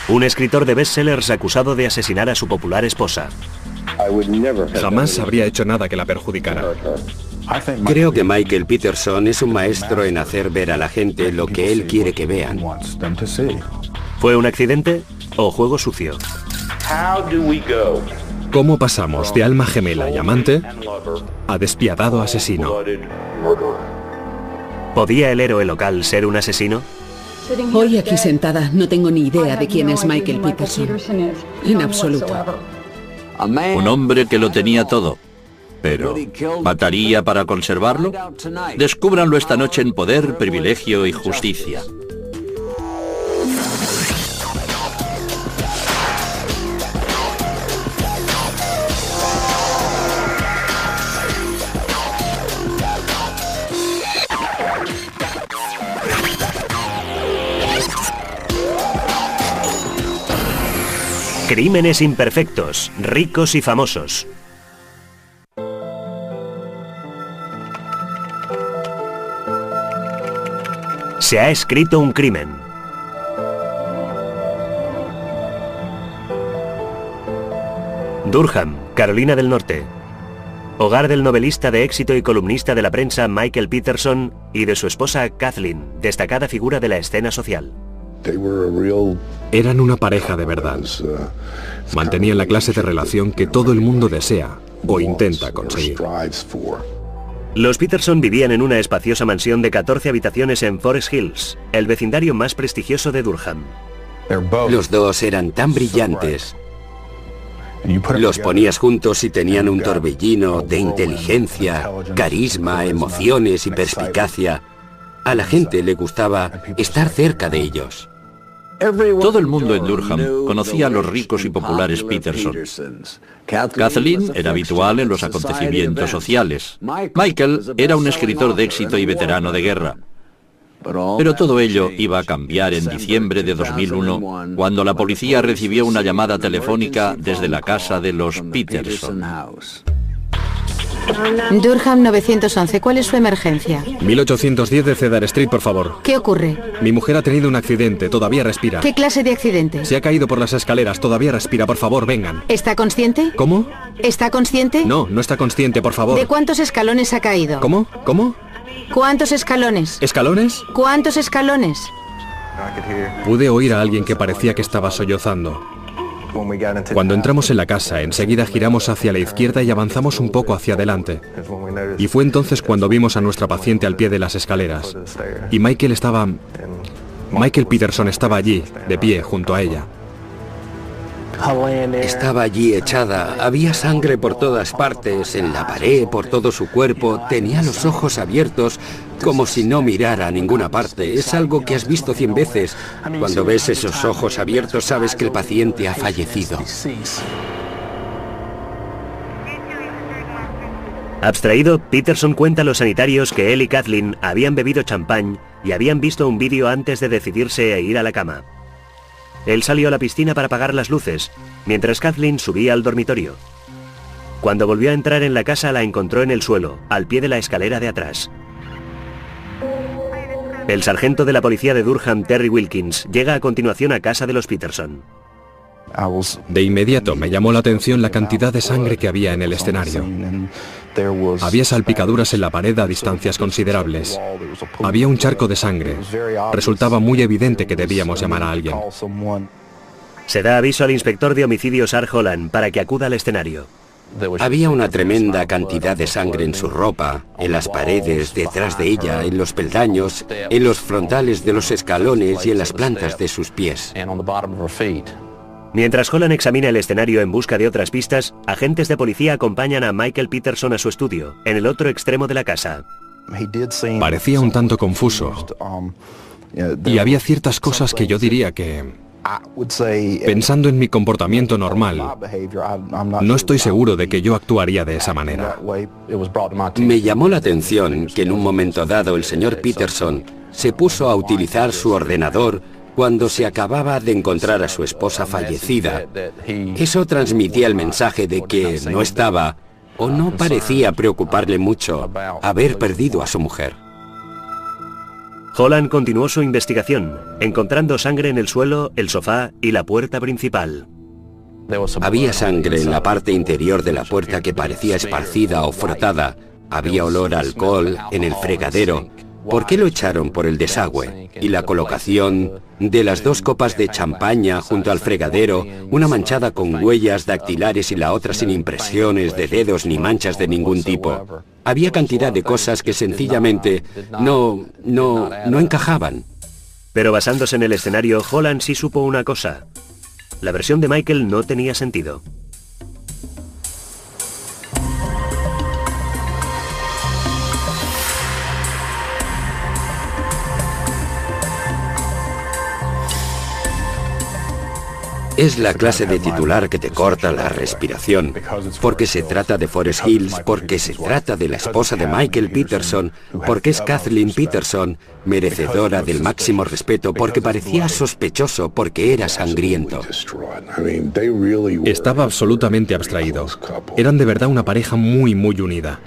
Un escritor de bestsellers acusado de asesinar a su popular esposa. Jamás habría hecho nada que la perjudicara. Creo que Michael Peterson es un maestro en hacer ver a la gente lo que él quiere que vean. ¿Fue un accidente o juego sucio? ¿Cómo pasamos de alma gemela y amante a despiadado asesino? ¿Podía el héroe local ser un asesino? Hoy aquí sentada no tengo ni idea de quién es Michael Peterson. En absoluto. Un hombre que lo tenía todo. Pero, ¿mataría para conservarlo? Descúbranlo esta noche en Poder, Privilegio y Justicia. Crímenes imperfectos, ricos y famosos. Se ha escrito un crimen. Durham, Carolina del Norte. Hogar del novelista de éxito y columnista de la prensa Michael Peterson y de su esposa Kathleen, destacada figura de la escena social. Eran una pareja de verdad. Mantenían la clase de relación que todo el mundo desea o intenta conseguir. Los Peterson vivían en una espaciosa mansión de 14 habitaciones en Forest Hills, el vecindario más prestigioso de Durham. Los dos eran tan brillantes. Los ponías juntos y tenían un torbellino de inteligencia, carisma, emociones y perspicacia. A la gente le gustaba estar cerca de ellos. Todo el mundo en Durham conocía a los ricos y populares Peterson. Kathleen era habitual en los acontecimientos sociales. Michael era un escritor de éxito y veterano de guerra. Pero todo ello iba a cambiar en diciembre de 2001, cuando la policía recibió una llamada telefónica desde la casa de los Peterson. Durham 911, ¿cuál es su emergencia? 1810 de Cedar Street, por favor. ¿Qué ocurre? Mi mujer ha tenido un accidente, todavía respira. ¿Qué clase de accidente? Se ha caído por las escaleras, todavía respira, por favor, vengan. ¿Está consciente? ¿Cómo? ¿Está consciente? No, no está consciente, por favor. ¿De cuántos escalones ha caído? ¿Cómo? ¿Cómo? ¿Cuántos escalones? ¿Escalones? ¿Cuántos escalones? Pude oír a alguien que parecía que estaba sollozando. Cuando entramos en la casa, enseguida giramos hacia la izquierda y avanzamos un poco hacia adelante. Y fue entonces cuando vimos a nuestra paciente al pie de las escaleras. Y Michael Peterson estaba allí, de pie, junto a ella. Estaba allí echada, había sangre por todas partes, en la pared, por todo su cuerpo, tenía los ojos abiertos, como si no mirara a ninguna parte. Es algo que has visto 100 veces. Cuando ves esos ojos abiertos, sabes que el paciente ha fallecido. Abstraído, Peterson cuenta a los sanitarios que él y Kathleen habían bebido champán y habían visto un vídeo antes de decidirse a ir a la cama. Él salió a la piscina para apagar las luces, mientras Kathleen subía al dormitorio. Cuando volvió a entrar en la casa, la encontró en el suelo, al pie de la escalera de atrás. El sargento de la policía de Durham, Terry Wilkins, llega a continuación a casa de los Peterson. De inmediato me llamó la atención la cantidad de sangre que había en el escenario. Había salpicaduras en la pared a distancias considerables. Había un charco de sangre. Resultaba muy evidente que debíamos llamar a alguien. Se da aviso al inspector de homicidios Art Holland para que acuda al escenario. Había una tremenda cantidad de sangre en su ropa, en las paredes, detrás de ella, en los peldaños, en los frontales de los escalones y en las plantas de sus pies. Mientras Holland examina el escenario en busca de otras pistas, agentes de policía acompañan a Michael Peterson a su estudio, en el otro extremo de la casa. Parecía un tanto confuso. Y había ciertas cosas que yo diría que, pensando en mi comportamiento normal, no estoy seguro de que yo actuaría de esa manera. Me llamó la atención que en un momento dado el señor Peterson se puso a utilizar su ordenador cuando se acababa de encontrar a su esposa fallecida. Eso transmitía el mensaje de que no estaba, o no parecía preocuparle mucho, haber perdido a su mujer. Holland continuó su investigación, encontrando sangre en el suelo, el sofá y la puerta principal. Había sangre en la parte interior de la puerta que parecía esparcida o frotada. Había olor a alcohol en el fregadero. ¿Por qué lo echaron por el desagüe? Y la colocación de las 2 copas de champaña junto al fregadero, una manchada con huellas dactilares y la otra sin impresiones de dedos ni manchas de ningún tipo. Había cantidad de cosas que sencillamente no encajaban. Pero basándose en el escenario, Holland sí supo una cosa. La versión de Michael no tenía sentido. Es la clase de titular que te corta la respiración, porque se trata de Forest Hills, porque se trata de la esposa de Michael Peterson, porque es Kathleen Peterson, merecedora del máximo respeto, porque parecía sospechoso, porque era sangriento. Estaba absolutamente abstraído. Eran de verdad una pareja muy unida.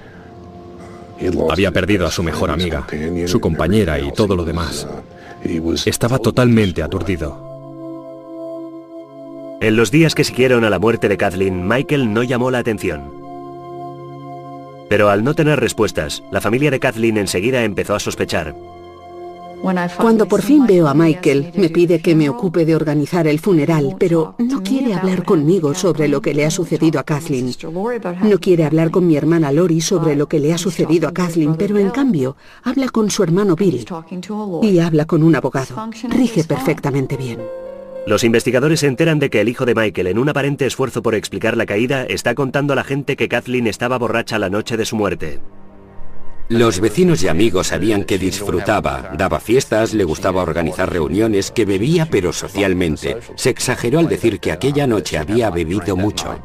Había perdido a su mejor amiga, su compañera y todo lo demás. Estaba totalmente aturdido. En los días que siguieron a la muerte de Kathleen, Michael no llamó la atención. Pero al no tener respuestas, la familia de Kathleen enseguida empezó a sospechar. Cuando por fin veo a Michael, me pide que me ocupe de organizar el funeral, pero no quiere hablar conmigo sobre lo que le ha sucedido a Kathleen. No quiere hablar con mi hermana Lori sobre lo que le ha sucedido a Kathleen, pero en cambio habla con su hermano Bill y habla con un abogado. Rige perfectamente bien. Los investigadores se enteran de que el hijo de Michael, en un aparente esfuerzo por explicar la caída, está contando a la gente que Kathleen estaba borracha la noche de su muerte. Los vecinos y amigos sabían que disfrutaba, daba fiestas, le gustaba organizar reuniones, que bebía pero socialmente. Se exageró al decir que aquella noche había bebido mucho.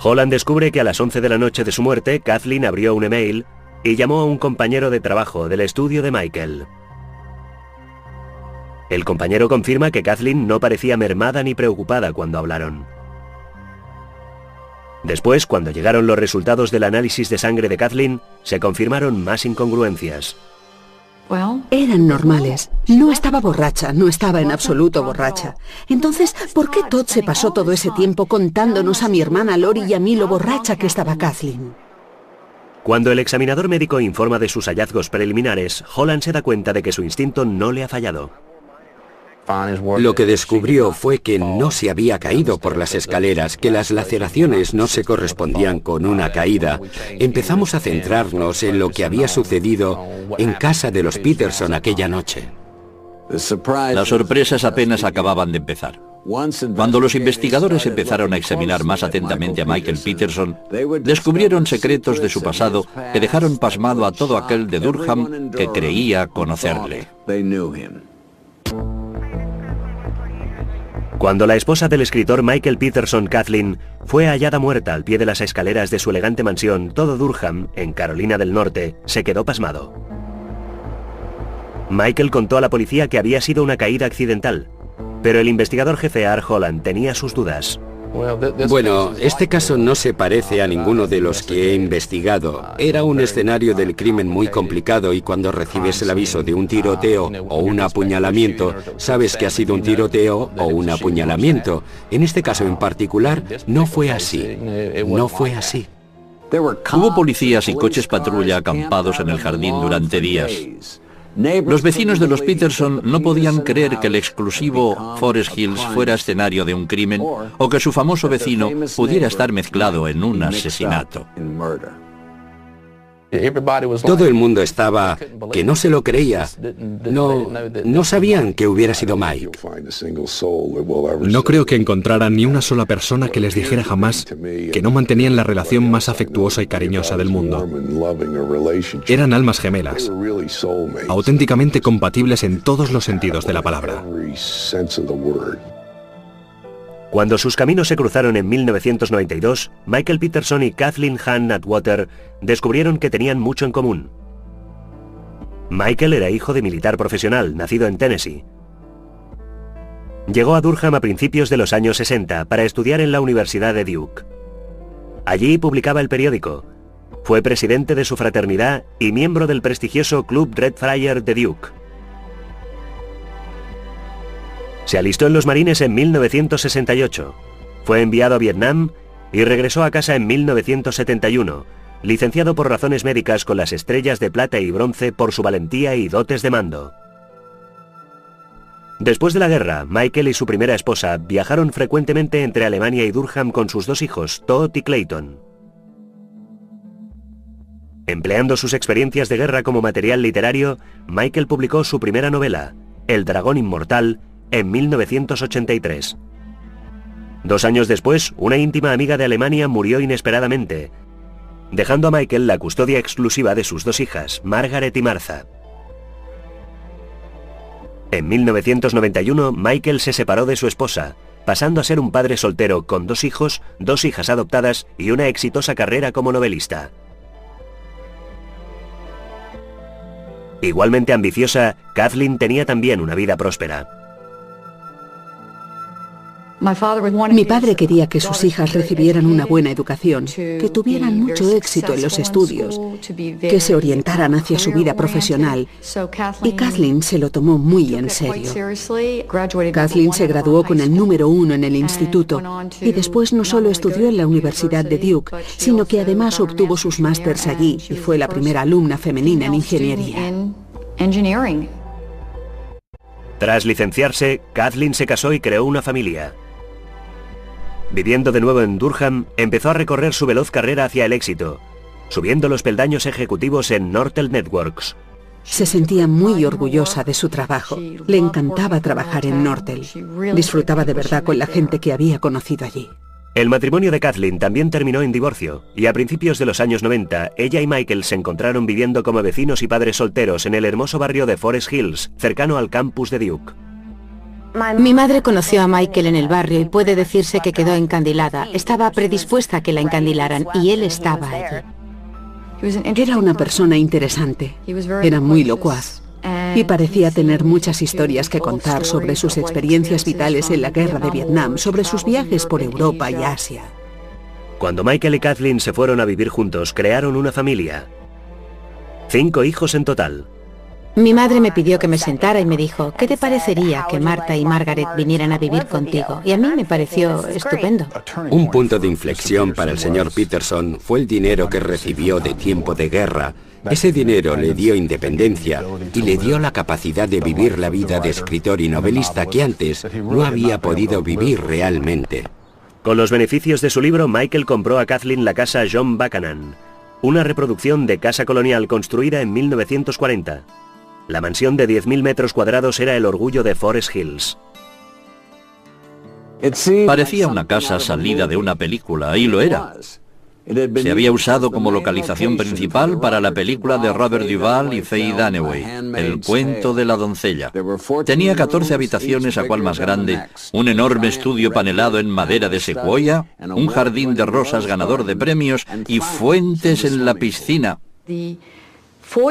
Holland descubre que a las 11 de la noche de su muerte, Kathleen abrió un email y llamó a un compañero de trabajo del estudio de Michael. El compañero confirma que Kathleen no parecía mermada ni preocupada cuando hablaron. Después, cuando llegaron los resultados del análisis de sangre de Kathleen, se confirmaron más incongruencias. Eran normales. No estaba borracha, no estaba en absoluto borracha. Entonces, ¿por qué Todd se pasó todo ese tiempo contándonos a mi hermana Lori y a mí lo borracha que estaba Kathleen? Cuando el examinador médico informa de sus hallazgos preliminares, Holland se da cuenta de que su instinto no le ha fallado. Lo que descubrió fue que no se había caído por las escaleras, que las laceraciones no se correspondían con una caída. Empezamos a centrarnos en lo que había sucedido en casa de los Peterson aquella noche. Las sorpresas apenas acababan de empezar. Cuando los investigadores empezaron a examinar más atentamente a Michael Peterson, descubrieron secretos de su pasado que dejaron pasmado a todo aquel de Durham que creía conocerle. Cuando la esposa del escritor Michael Peterson, Kathleen, fue hallada muerta al pie de las escaleras de su elegante mansión, todo Durham, en Carolina del Norte, se quedó pasmado. Michael contó a la policía que había sido una caída accidental, pero el investigador jefe Art Holland tenía sus dudas. Bueno, este caso no se parece a ninguno de los que he investigado. Era un escenario del crimen muy complicado y cuando recibes el aviso de un tiroteo o un apuñalamiento, sabes que ha sido un tiroteo o un apuñalamiento. En este caso en particular, no fue así. No fue así. Hubo policías y coches patrulla acampados en el jardín durante días. Los vecinos de los Peterson no podían creer que el exclusivo Forest Hills fuera escenario de un crimen o que su famoso vecino pudiera estar mezclado en un asesinato. Todo el mundo estaba que no se lo creía. No sabían que hubiera sido Mike. No creo que encontraran ni una sola persona que les dijera jamás que no mantenían la relación más afectuosa y cariñosa del mundo. Eran almas gemelas, auténticamente compatibles en todos los sentidos de la palabra. Cuando sus caminos se cruzaron en 1992, Michael Peterson y Kathleen Hahn Atwater descubrieron que tenían mucho en común. Michael era hijo de militar profesional, nacido en Tennessee. Llegó a Durham a principios de los años 60 para estudiar en la Universidad de Duke. Allí publicaba el periódico. Fue presidente de su fraternidad y miembro del prestigioso Club Red Friar de Duke. Se alistó en los Marines en 1968. Fue enviado a Vietnam y regresó a casa en 1971, licenciado por razones médicas con las estrellas de plata y bronce por su valentía y dotes de mando. Después de la guerra, Michael y su primera esposa viajaron frecuentemente entre Alemania y Durham con sus dos hijos, Todd y Clayton. Empleando sus experiencias de guerra como material literario, Michael publicó su primera novela, El dragón inmortal, en 1983. 2 años después, una íntima amiga de Alemania murió inesperadamente, dejando a Michael la custodia exclusiva de sus 2 hijas, Margaret y Martha. En 1991, Michael se separó de su esposa, pasando a ser un padre soltero con 2 hijos, 2 hijas adoptadas y una exitosa carrera como novelista. Igualmente ambiciosa, Kathleen tenía también una vida próspera. Mi padre quería que sus hijas recibieran una buena educación, que tuvieran mucho éxito en los estudios, que se orientaran hacia su vida profesional, y Kathleen se lo tomó muy en serio. Kathleen se graduó con el número 1 en el instituto y después no solo estudió en la Universidad de Duke, sino que además obtuvo sus másters allí y fue la primera alumna femenina en ingeniería. Tras licenciarse, Kathleen se casó y creó una familia. Viviendo de nuevo en Durham, empezó a recorrer su veloz carrera hacia el éxito, subiendo los peldaños ejecutivos en Nortel Networks. Se sentía muy orgullosa de su trabajo. Le encantaba trabajar en Nortel. Disfrutaba de verdad con la gente que había conocido allí. El matrimonio de Kathleen también terminó en divorcio, y a principios de los años 90, ella y Michael se encontraron viviendo como vecinos y padres solteros en el hermoso barrio de Forest Hills, cercano al campus de Duke. Mi madre conoció a Michael en el barrio y puede decirse que quedó encandilada. Estaba predispuesta a que la encandilaran y él estaba allí. Era una persona interesante. Era muy locuaz. Y parecía tener muchas historias que contar sobre sus experiencias vitales en la guerra de Vietnam, sobre sus viajes por Europa y Asia. Cuando Michael y Kathleen se fueron a vivir juntos, crearon una familia. 5 hijos en total. Mi madre me pidió que me sentara y me dijo, ¿qué te parecería que Martha y Margaret vinieran a vivir contigo? Y a mí me pareció estupendo. Un punto de inflexión para el señor Peterson fue el dinero que recibió de tiempo de guerra. Ese dinero le dio independencia y le dio la capacidad de vivir la vida de escritor y novelista que antes no había podido vivir realmente. Con los beneficios de su libro, Michael compró a Kathleen la casa John Buchanan, una reproducción de casa colonial construida en 1940. La mansión de 10.000 metros cuadrados era el orgullo de Forest Hills. Parecía una casa salida de una película, y lo era. Se había usado como localización principal para la película de Robert Duvall y Faye Dunaway, El cuento de la doncella. Tenía 14 habitaciones, a cual más grande, un enorme estudio panelado en madera de secuoya, un jardín de rosas ganador de premios y fuentes en la piscina.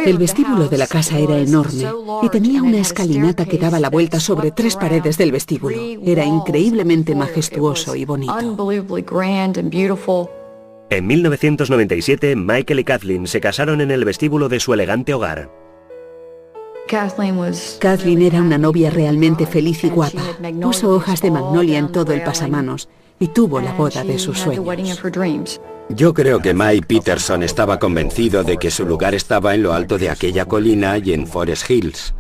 El vestíbulo de la casa era enorme y tenía una escalinata que daba la vuelta sobre 3 paredes del vestíbulo. Era increíblemente majestuoso y bonito. En 1997, Michael y Kathleen se casaron en el vestíbulo de su elegante hogar. Kathleen era una novia realmente feliz y guapa. Puso hojas de magnolia en todo el pasamanos y tuvo la boda de sus sueños. Yo creo que Mike Peterson estaba convencido de que su lugar estaba en lo alto de aquella colina y en Forest Hills.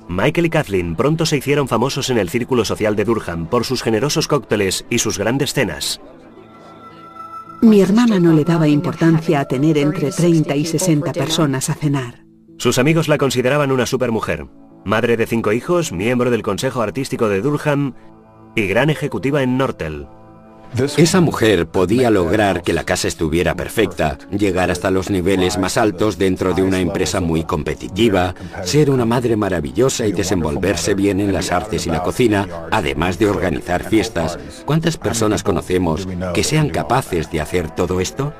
Michael y Kathleen pronto se hicieron famosos en el círculo social de Durham por sus generosos cócteles y sus grandes cenas. Mi hermana no le daba importancia a tener entre 30 y 60 personas a cenar. Sus amigos la consideraban una supermujer, madre de 5 hijos, miembro del Consejo Artístico de Durham y gran ejecutiva en Nortel. Esa mujer podía lograr que la casa estuviera perfecta, llegar hasta los niveles más altos dentro de una empresa muy competitiva, ser una madre maravillosa y desenvolverse bien en las artes y la cocina, además de organizar fiestas. ¿Cuántas personas conocemos que sean capaces de hacer todo esto?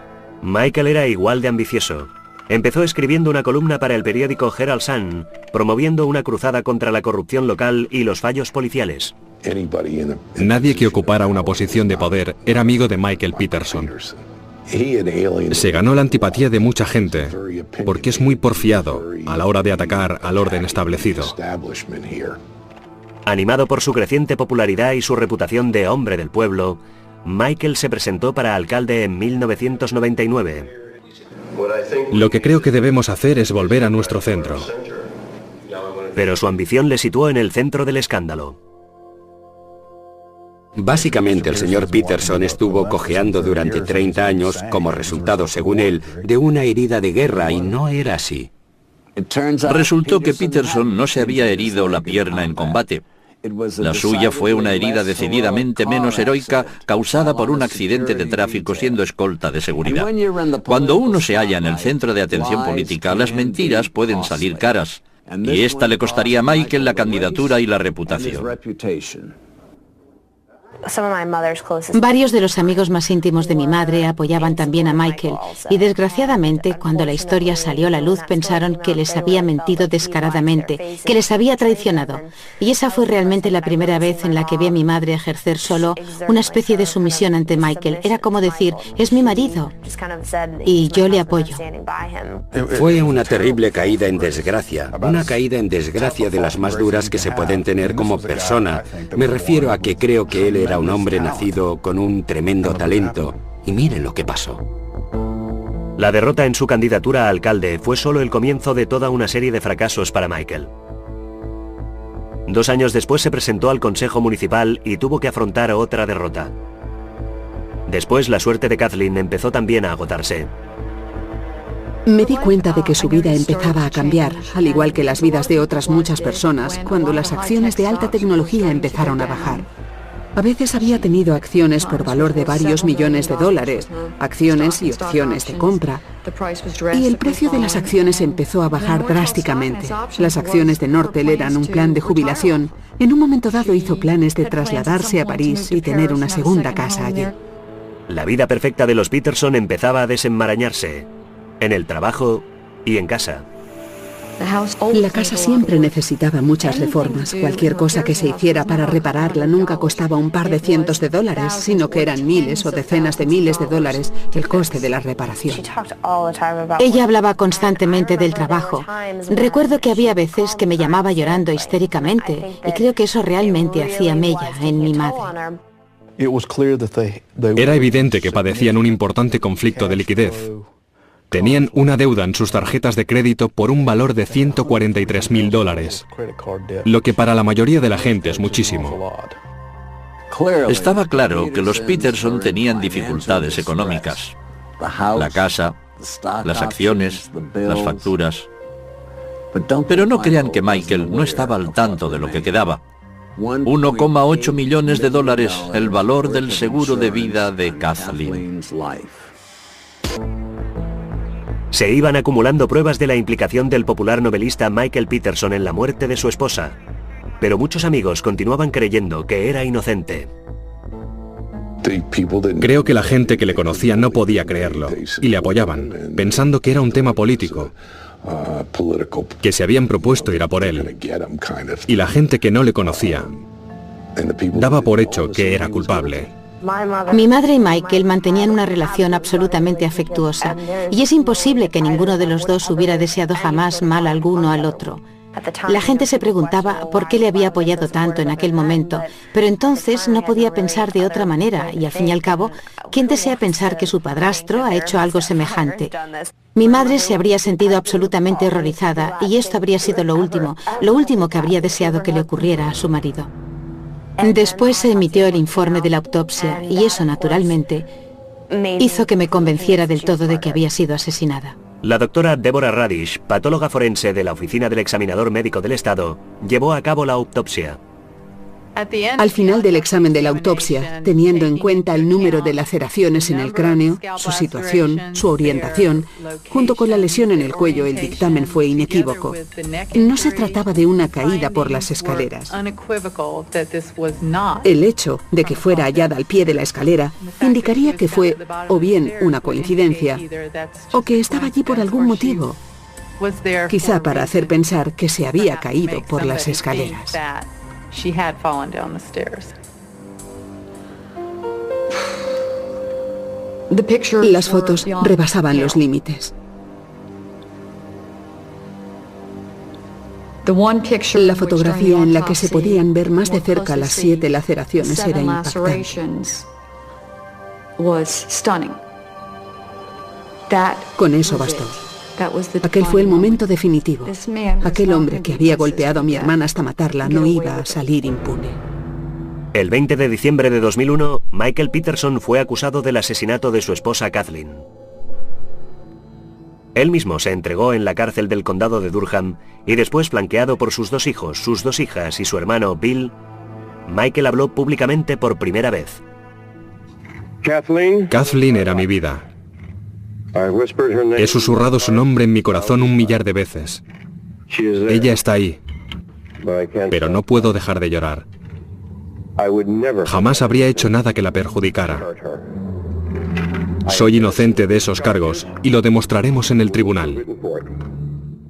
Michael era igual de ambicioso. Empezó escribiendo una columna para el periódico Herald Sun, promoviendo una cruzada contra la corrupción local y los fallos policiales. Nadie que ocupara una posición de poder era amigo de Michael Peterson. Se ganó la antipatía de mucha gente, porque es muy porfiado a la hora de atacar al orden establecido. Animado por su creciente popularidad y su reputación de hombre del pueblo, Michael se presentó para alcalde en 1999. Lo que creo que debemos hacer es volver a nuestro centro. Pero su ambición le situó en el centro del escándalo. Básicamente, el señor Peterson estuvo cojeando durante 30 años como resultado, según él, de una herida de guerra, y no era así. Resultó que Peterson no se había herido la pierna en combate. La suya fue una herida decididamente menos heroica causada por un accidente de tráfico siendo escolta de seguridad. Cuando uno se halla en el centro de atención política, las mentiras pueden salir caras, y esta le costaría a Michael la candidatura y la reputación. Varios de los amigos más íntimos de mi madre apoyaban también a Michael y desgraciadamente cuando la historia salió a la luz pensaron que les había mentido descaradamente, que les había traicionado. Y esa fue realmente la primera vez en la que vi a mi madre ejercer solo una especie de sumisión ante Michael. Era como decir, es mi marido y yo le apoyo. Fue una terrible caída en desgracia, una caída en desgracia de las más duras que se pueden tener como persona. Me refiero a que creo que él era un hombre nacido con un tremendo talento, y miren lo que pasó. La derrota en su candidatura a alcalde fue solo el comienzo de toda una serie de fracasos para Michael. 2 años después se presentó al Consejo Municipal y tuvo que afrontar otra derrota. Después la suerte de Kathleen empezó también a agotarse. Me di cuenta de que su vida empezaba a cambiar, al igual que las vidas de otras muchas personas, cuando las acciones de alta tecnología empezaron a bajar. A veces había tenido acciones por valor de varios millones de dólares, acciones y opciones de compra, y el precio de las acciones empezó a bajar drásticamente. Las acciones de Nortel eran un plan de jubilación. En un momento dado hizo planes de trasladarse a París y tener una segunda casa allí. La vida perfecta de los Peterson empezaba a desenmarañarse, en el trabajo y en casa. La casa siempre necesitaba muchas reformas. Cualquier cosa que se hiciera para repararla nunca costaba un par de cientos de dólares, sino que eran miles o decenas de miles de dólares el coste de la reparación. Ella hablaba constantemente del trabajo. Recuerdo que había veces que me llamaba llorando histéricamente y creo que eso realmente hacía mella en mi madre. Era evidente que padecían un importante conflicto de liquidez. Tenían una deuda en sus tarjetas de crédito por un valor de $143.000, lo que para la mayoría de la gente es muchísimo. Estaba claro que los Peterson tenían dificultades económicas. La casa, las acciones, las facturas. Pero no crean que Michael no estaba al tanto de lo que quedaba. 1,8 millones de dólares, el valor del seguro de vida de Kathleen. Se iban acumulando pruebas de la implicación del popular novelista Michael Peterson en la muerte de su esposa, pero muchos amigos continuaban creyendo que era inocente. Creo que la gente que le conocía no podía creerlo, y le apoyaban, pensando que era un tema político, que se habían propuesto ir a por él. Y la gente que no le conocía daba por hecho que era culpable. Mi madre y Michael mantenían una relación absolutamente afectuosa y es imposible que ninguno de los dos hubiera deseado jamás mal alguno al otro. La gente se preguntaba por qué le había apoyado tanto en aquel momento, pero entonces no podía pensar de otra manera y al fin y al cabo, ¿quién desea pensar que su padrastro ha hecho algo semejante? Mi madre se habría sentido absolutamente horrorizada y esto habría sido lo último que habría deseado que le ocurriera a su marido. Después se emitió el informe de la autopsia y eso, naturalmente, hizo que me convenciera del todo de que había sido asesinada. La doctora Deborah Radish, patóloga forense de la Oficina del Examinador Médico del Estado, llevó a cabo la autopsia. Al final del examen de la autopsia, teniendo en cuenta el número de laceraciones en el cráneo, su situación, su orientación, junto con la lesión en el cuello, el dictamen fue inequívoco. No se trataba de una caída por las escaleras. El hecho de que fuera hallada al pie de la escalera indicaría que fue o bien una coincidencia o que estaba allí por algún motivo, quizá para hacer pensar que se había caído por las escaleras. Las fotos rebasaban los límites. La fotografía en la que se podían ver más de cerca las 7 laceraciones era impactante. Con eso bastó. Aquel fue el momento definitivo. Aquel hombre que había golpeado a mi hermana hasta matarla no iba a salir impune. El 20 de diciembre de 2001, Michael Peterson fue acusado del asesinato de su esposa Kathleen. Él mismo se entregó en la cárcel del condado de Durham y después, flanqueado por sus 2 hijos, sus 2 hijas y su hermano Bill, Michael habló públicamente por primera vez. Kathleen era mi vida. He susurrado su nombre en mi corazón 1 millar de veces. Ella está ahí, pero no puedo dejar de llorar. Jamás habría hecho nada que la perjudicara. Soy inocente de esos cargos y lo demostraremos en el tribunal.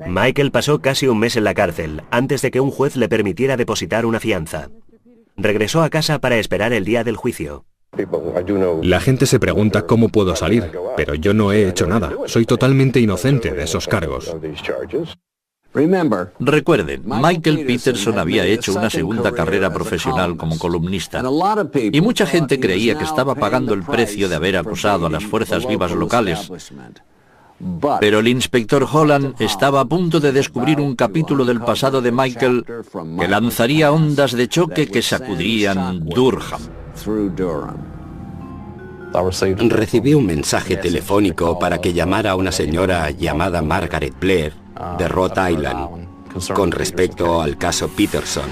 Michael pasó casi 1 mes en la cárcel antes de que un juez le permitiera depositar una fianza. Regresó a casa para esperar el día del juicio. La gente se pregunta cómo puedo salir, pero yo no he hecho nada. Soy totalmente inocente de esos cargos. Recuerden, Michael Peterson había hecho una segunda carrera profesional como columnista y mucha gente creía que estaba pagando el precio de haber acusado a las fuerzas vivas locales. Pero el inspector Holland estaba a punto de descubrir un capítulo del pasado de Michael que lanzaría ondas de choque que sacudirían Durham. Recibí un mensaje telefónico para que llamara a una señora llamada Margaret Blair de Rhode Island con respecto al caso Peterson.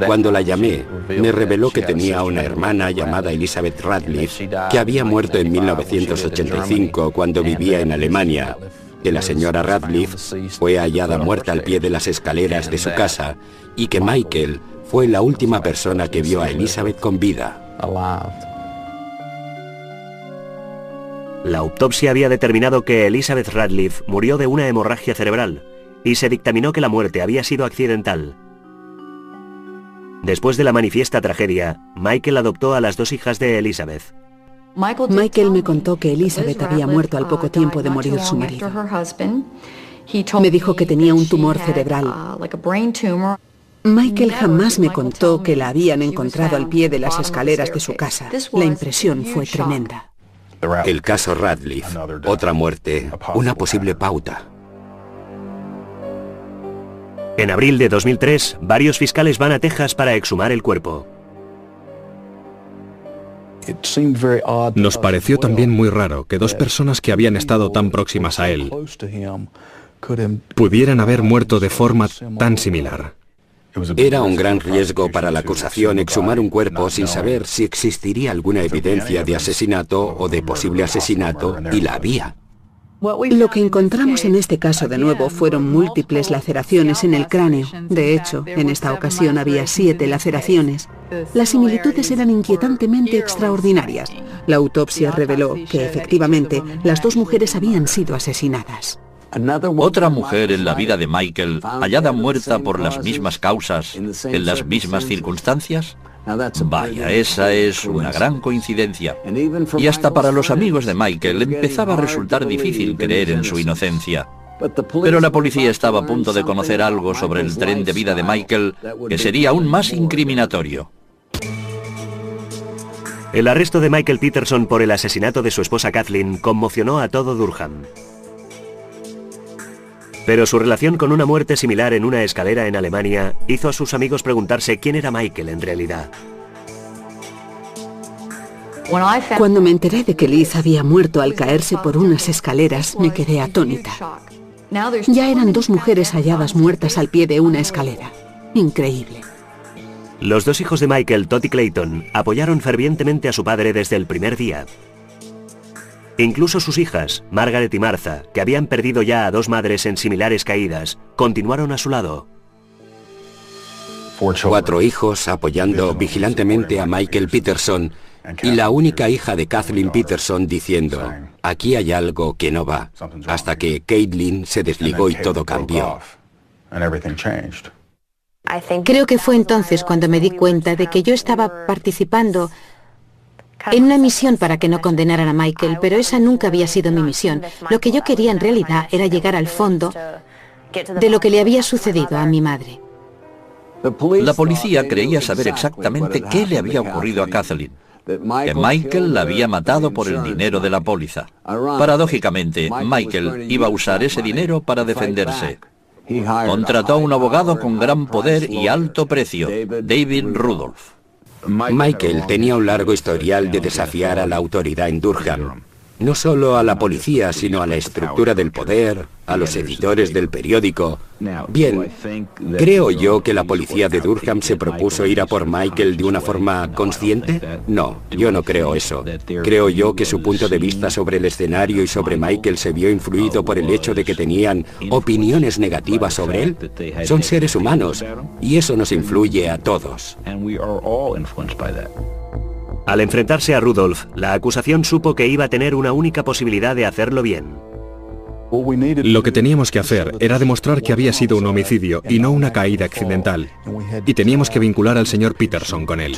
Cuando la llamé, me reveló que tenía una hermana llamada Elizabeth Radcliffe que había muerto en 1985 cuando vivía en Alemania, que la señora Radcliffe fue hallada muerta al pie de las escaleras de su casa y que Michael fue la última persona que vio a Elizabeth con vida. La autopsia había determinado que Elizabeth Radcliffe murió de una hemorragia cerebral y se dictaminó que la muerte había sido accidental. Después de la manifiesta tragedia, Michael adoptó a las 2 hijas de Elizabeth. Michael me contó que Elizabeth había muerto al poco tiempo de morir su marido. Me dijo que tenía un tumor cerebral. Michael jamás me contó que la habían encontrado al pie de las escaleras de su casa. La impresión fue tremenda. El caso Radcliffe, otra muerte, una posible pauta. En abril de 2003, varios fiscales van a Texas para exhumar el cuerpo. Nos pareció también muy raro que 2 personas que habían estado tan próximas a él pudieran haber muerto de forma tan similar. Era un gran riesgo para la acusación exhumar un cuerpo sin saber si existiría alguna evidencia de asesinato o de posible asesinato, y la había. Lo que encontramos en este caso de nuevo fueron múltiples laceraciones en el cráneo. De hecho, en esta ocasión había 7 laceraciones. Las similitudes eran inquietantemente extraordinarias. La autopsia reveló que, efectivamente, las 2 mujeres habían sido asesinadas. Otra mujer en la vida de Michael, hallada muerta por las mismas causas, en las mismas circunstancias. Vaya, esa es una gran coincidencia. Y hasta para los amigos de Michael empezaba a resultar difícil creer en su inocencia. Pero la policía estaba a punto de conocer algo sobre el tren de vida de Michael que sería aún más incriminatorio. El arresto de Michael Peterson por el asesinato de su esposa Kathleen conmocionó a todo Durham. Pero su relación con una muerte similar en una escalera en Alemania hizo a sus amigos preguntarse quién era Michael en realidad. Cuando me enteré de que Liz había muerto al caerse por unas escaleras, me quedé atónita. Ya eran 2 mujeres halladas muertas al pie de una escalera. Increíble. Los 2 hijos de Michael, Todd y Clayton, apoyaron fervientemente a su padre desde el primer día. Incluso sus hijas, Margaret y Martha, que habían perdido ya a 2 madres en similares caídas, continuaron a su lado. 4 hijos apoyando vigilantemente a Michael Peterson y la única hija de Kathleen Peterson diciendo, aquí hay algo que no va, hasta que Caitlin se desligó y todo cambió. Creo que fue entonces cuando me di cuenta de que yo estaba participando en una misión para que no condenaran a Michael, pero esa nunca había sido mi misión. Lo que yo quería en realidad era llegar al fondo de lo que le había sucedido a mi madre. La policía creía saber exactamente qué le había ocurrido a Kathleen, que Michael la había matado por el dinero de la póliza. Paradójicamente, Michael iba a usar ese dinero para defenderse. Contrató a un abogado con gran poder y alto precio, David Rudolph. Michael tenía un largo historial de desafiar a la autoridad en Durham. No solo a la policía, sino a la estructura del poder, a los editores del periódico. Bien, ¿creo yo que la policía de Durham se propuso ir a por Michael de una forma consciente? No, yo no creo eso. Creo yo que su punto de vista sobre el escenario y sobre Michael se vio influido por el hecho de que tenían opiniones negativas sobre él. Son seres humanos, y eso nos influye a todos. Al enfrentarse a Rudolph, la acusación supo que iba a tener una única posibilidad de hacerlo bien. Lo que teníamos que hacer era demostrar que había sido un homicidio y no una caída accidental. Y teníamos que vincular al señor Peterson con él.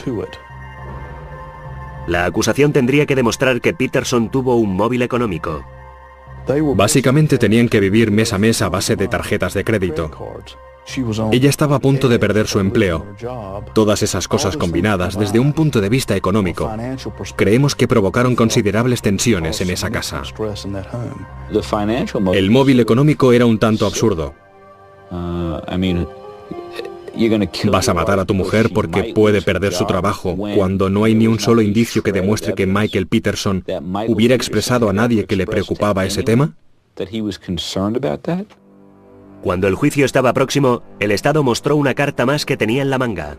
La acusación tendría que demostrar que Peterson tuvo un móvil económico. Básicamente tenían que vivir mes a mes a base de tarjetas de crédito. Ella estaba a punto de perder su empleo. Todas esas cosas combinadas, desde un punto de vista económico, creemos que provocaron considerables tensiones en esa casa. El móvil económico era un tanto absurdo. Vas a matar a tu mujer porque puede perder su trabajo, cuando no hay ni un solo indicio que demuestre que Michael Peterson hubiera expresado a nadie que le preocupaba ese tema. Cuando el juicio estaba próximo, el Estado mostró una carta más que tenía en la manga.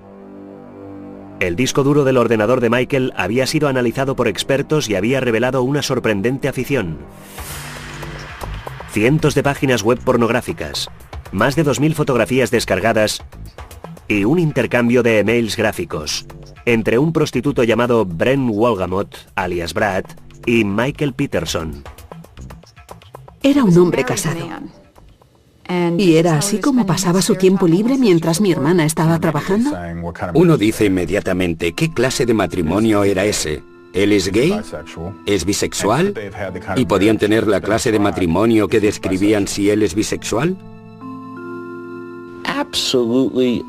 El disco duro del ordenador de Michael había sido analizado por expertos y había revelado una sorprendente afición. Cientos de páginas web pornográficas, más de 2000 fotografías descargadas y un intercambio de emails gráficos entre un prostituto llamado Brent Wolgamott, alias Brad, y Michael Peterson. Era un hombre casado. ¿Y era así como pasaba su tiempo libre mientras mi hermana estaba trabajando? Uno dice inmediatamente, ¿qué clase de matrimonio era ese? ¿Él es gay? ¿Es bisexual? ¿Y podían tener la clase de matrimonio que describían si él es bisexual?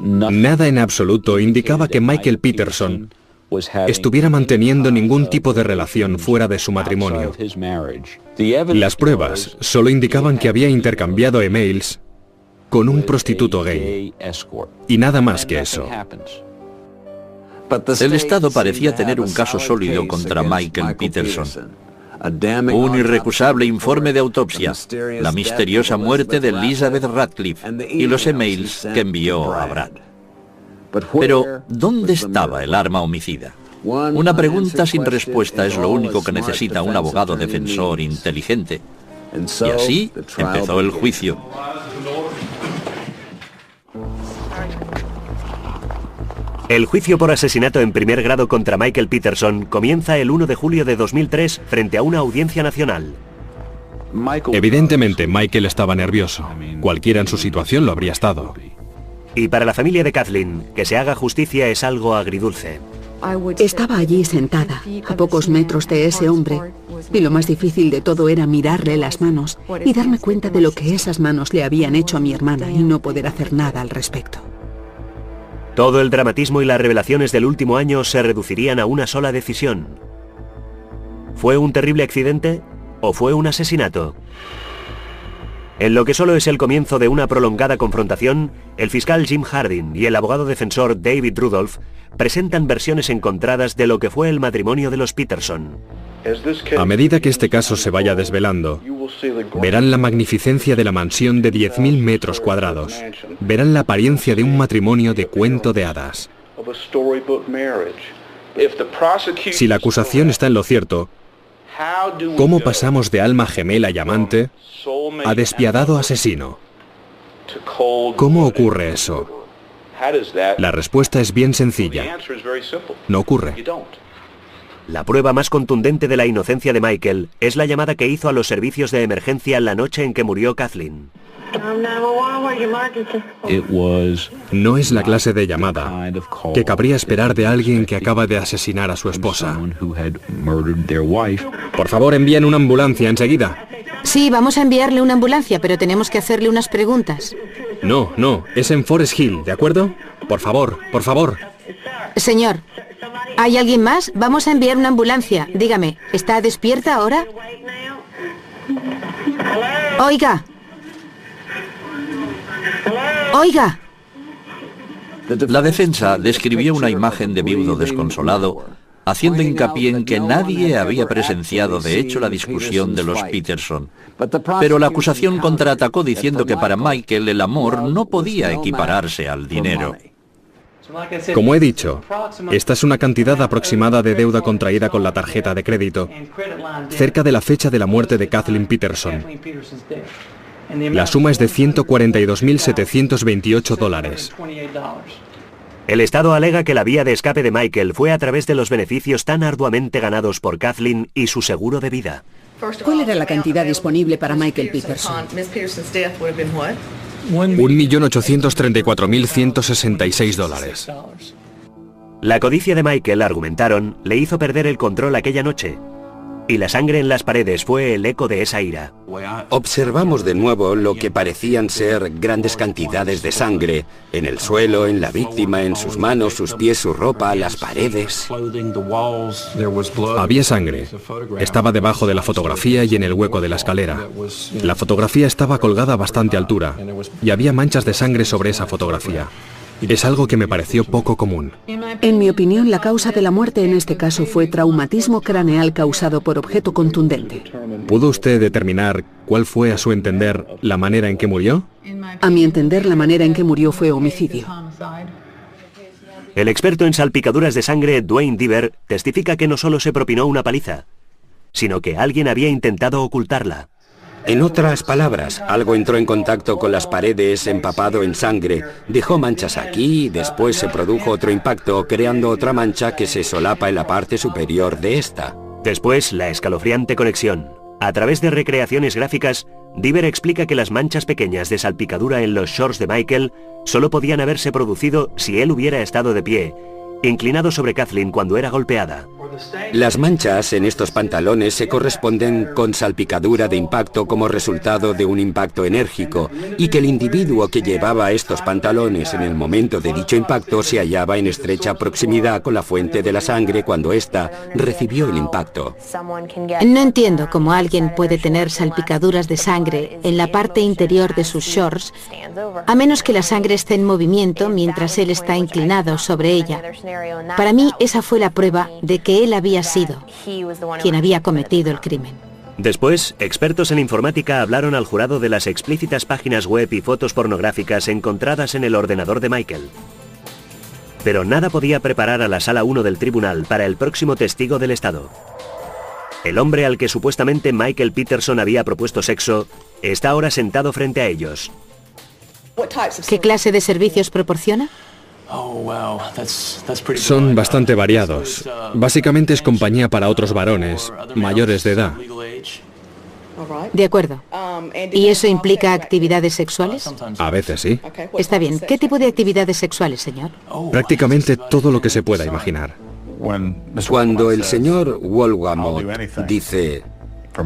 Nada en absoluto indicaba que Michael Peterson estuviera manteniendo ningún tipo de relación fuera de su matrimonio. Las pruebas solo indicaban que había intercambiado emails con un prostituto gay. Y nada más que eso. El Estado parecía tener un caso sólido contra Michael Peterson. Un irrecusable informe de autopsia, la misteriosa muerte de Elizabeth Radcliffe y los emails que envió a Brad. Pero, ¿dónde estaba el arma homicida? Una pregunta sin respuesta es lo único que necesita un abogado defensor inteligente. Y así empezó el juicio. El juicio por asesinato en primer grado contra Michael Peterson comienza el 1 de julio de 2003 frente a una audiencia nacional. Evidentemente, Michael estaba nervioso. Cualquiera en su situación lo habría estado. Y para la familia de Kathleen, que se haga justicia es algo agridulce. Estaba allí sentada, a pocos metros de ese hombre, y lo más difícil de todo era mirarle las manos y darme cuenta de lo que esas manos le habían hecho a mi hermana y no poder hacer nada al respecto. Todo el dramatismo y las revelaciones del último año se reducirían a una sola decisión. ¿Fue un terrible accidente o fue un asesinato? En lo que solo es el comienzo de una prolongada confrontación, el fiscal Jim Hardin y el abogado defensor David Rudolph presentan versiones encontradas de lo que fue el matrimonio de los Peterson. A medida que este caso se vaya desvelando, verán la magnificencia de la mansión de 10.000 metros cuadrados. Verán la apariencia de un matrimonio de cuento de hadas. Si la acusación está en lo cierto, ¿cómo pasamos de alma gemela y amante a despiadado asesino? ¿Cómo ocurre eso? La respuesta es bien sencilla. No ocurre. La prueba más contundente de la inocencia de Michael es la llamada que hizo a los servicios de emergencia la noche en que murió Kathleen. No es la clase de llamada que cabría esperar de alguien que acaba de asesinar a su esposa. Por favor, envíen una ambulancia enseguida. Sí, vamos a enviarle una ambulancia, pero tenemos que hacerle unas preguntas. No, es en Forest Hill, ¿de acuerdo? Por favor, por favor. Señor, ¿hay alguien más? Vamos a enviar una ambulancia. Dígame, ¿está despierta ahora? Oiga. Oiga. La defensa describió una imagen de viudo desconsolado, haciendo hincapié en que nadie había presenciado de hecho la discusión de los Peterson. Pero la acusación contraatacó diciendo que para Michael el amor no podía equipararse al dinero. Como he dicho, esta es una cantidad aproximada de deuda contraída con la tarjeta de crédito, cerca de la fecha de la muerte de Kathleen Peterson. La suma es de $142.728. El Estado alega que la vía de escape de Michael fue a través de los beneficios tan arduamente ganados por Kathleen y su seguro de vida. ¿Cuál era la cantidad disponible para Michael Peterson? $1.834.166. La codicia de Michael, argumentaron, le hizo perder el control aquella noche. Y la sangre en las paredes fue el eco de esa ira. Observamos de nuevo lo que parecían ser grandes cantidades de sangre, en el suelo, en la víctima, en sus manos, sus pies, su ropa, las paredes. Había sangre. Estaba debajo de la fotografía y en el hueco de la escalera. La fotografía estaba colgada a bastante altura y había manchas de sangre sobre esa fotografía. Es algo que me pareció poco común. En mi opinión, la causa de la muerte en este caso fue traumatismo craneal causado por objeto contundente. ¿Pudo usted determinar cuál fue, a su entender, la manera en que murió? A mi entender, la manera en que murió fue homicidio. El experto en salpicaduras de sangre, Dwayne Deaver, testifica que no solo se propinó una paliza, sino que alguien había intentado ocultarla. En otras palabras, algo entró en contacto con las paredes empapado en sangre, dejó manchas aquí y después se produjo otro impacto, creando otra mancha que se solapa en la parte superior de esta. Después, la escalofriante conexión. A través de recreaciones gráficas, Deaver explica que las manchas pequeñas de salpicadura en los shorts de Michael solo podían haberse producido si él hubiera estado de pie, inclinado sobre Kathleen cuando era golpeada. Las manchas en estos pantalones se corresponden con salpicadura de impacto como resultado de un impacto enérgico y que el individuo que llevaba estos pantalones en el momento de dicho impacto se hallaba en estrecha proximidad con la fuente de la sangre cuando ésta recibió el impacto. No entiendo cómo alguien puede tener salpicaduras de sangre en la parte interior de sus shorts, a menos que la sangre esté en movimiento mientras él está inclinado sobre ella. Para mí, esa fue la prueba de que él había sido quien había cometido el crimen. Después, expertos en informática hablaron al jurado de las explícitas páginas web y fotos pornográficas encontradas en el ordenador de Michael. Pero nada podía preparar a la Sala 1 del tribunal para el próximo testigo del Estado. El hombre al que supuestamente Michael Peterson había propuesto sexo está ahora sentado frente a ellos. ¿Qué clase de servicios proporciona? Son bastante variados. Básicamente es compañía para otros varones, mayores de edad. De acuerdo. ¿Y eso implica actividades sexuales? A veces sí. Está bien. ¿Qué tipo de actividades sexuales, señor? Prácticamente todo lo que se pueda imaginar. Cuando el señor Wolgamott dice,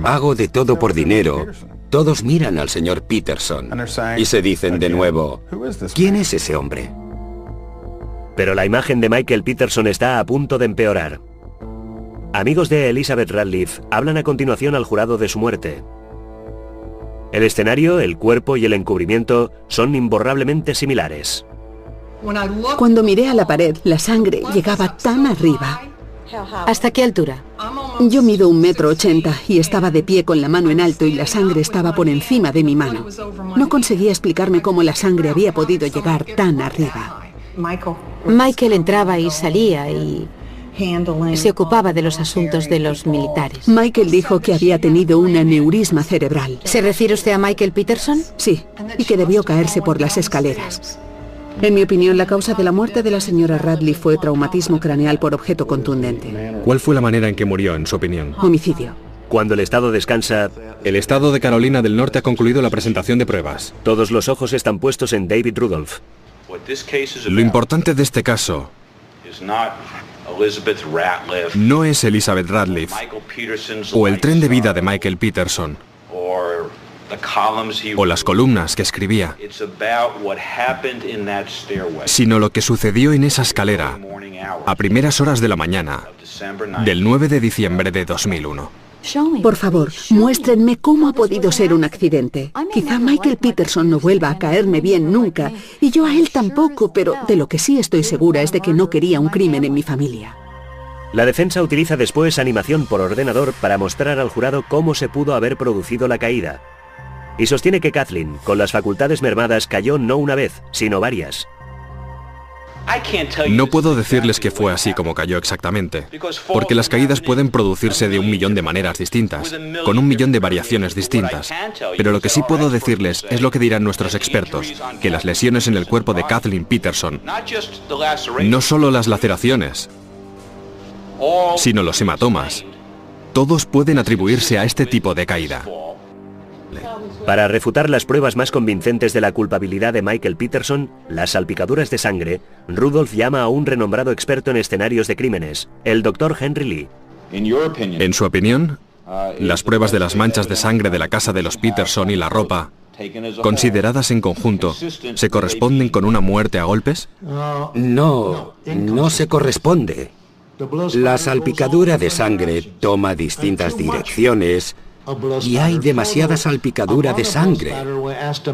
hago de todo por dinero, todos miran al señor Peterson y se dicen de nuevo, ¿quién es ese hombre? Pero la imagen de Michael Peterson está a punto de empeorar. Amigos de Elizabeth Ratliff hablan a continuación al jurado de su muerte. El escenario, el cuerpo y el encubrimiento son imborrablemente similares. Cuando miré a la pared, la sangre llegaba tan arriba. ¿Hasta qué altura? Yo mido 1,80 m y estaba de pie con la mano en alto y la sangre estaba por encima de mi mano. No conseguía explicarme cómo la sangre había podido llegar tan arriba. Michael entraba y salía y se ocupaba de los asuntos de los militares. Michael dijo que había tenido un aneurisma cerebral. ¿Se refiere usted a Michael Peterson? Sí, y que debió caerse por las escaleras. En mi opinión, la causa de la muerte de la señora Ratliff fue traumatismo craneal por objeto contundente. ¿Cuál fue la manera en que murió, en su opinión? Homicidio. Cuando el Estado descansa, el Estado de Carolina del Norte ha concluido la presentación de pruebas. Todos los ojos están puestos en David Rudolph. Lo importante de este caso no es Elizabeth Ratliff o el tren de vida de Michael Peterson o las columnas que escribía, sino lo que sucedió en esa escalera a primeras horas de la mañana del 9 de diciembre de 2001. Por favor, muéstrenme cómo ha podido ser un accidente. Quizá Michael Peterson no vuelva a caerme bien nunca, y yo a él tampoco, pero de lo que sí estoy segura es de que no quería un crimen en mi familia. La defensa utiliza después animación por ordenador para mostrar al jurado cómo se pudo haber producido la caída. Y sostiene que Kathleen, con las facultades mermadas, cayó no una vez, sino varias. No puedo decirles que fue así como cayó exactamente, porque las caídas pueden producirse de 1.000.000 de maneras distintas, con 1.000.000 de variaciones distintas. Pero lo que sí puedo decirles es lo que dirán nuestros expertos, que las lesiones en el cuerpo de Kathleen Peterson, no solo las laceraciones, sino los hematomas, todos pueden atribuirse a este tipo de caída. Para refutar las pruebas más convincentes de la culpabilidad de Michael Peterson, las salpicaduras de sangre, Rudolph llama a un renombrado experto en escenarios de crímenes, el Dr. Henry Lee. En su opinión, las pruebas de las manchas de sangre de la casa de los Peterson y la ropa, consideradas en conjunto, ¿se corresponden con una muerte a golpes? No se corresponde. La salpicadura de sangre toma distintas direcciones y hay demasiada salpicadura de sangre.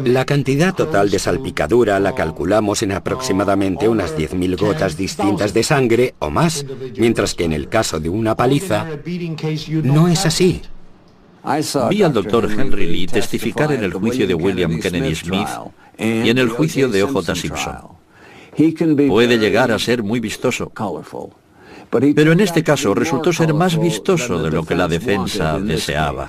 La cantidad total de salpicadura la calculamos en aproximadamente unas 10.000 gotas distintas de sangre o más, mientras que en el caso de una paliza no es así. Vi al doctor Henry Lee testificar en el juicio de William Kennedy Smith y en el juicio de O.J. Simpson. Puede llegar a ser muy vistoso, pero en este caso resultó ser más vistoso de lo que la defensa deseaba.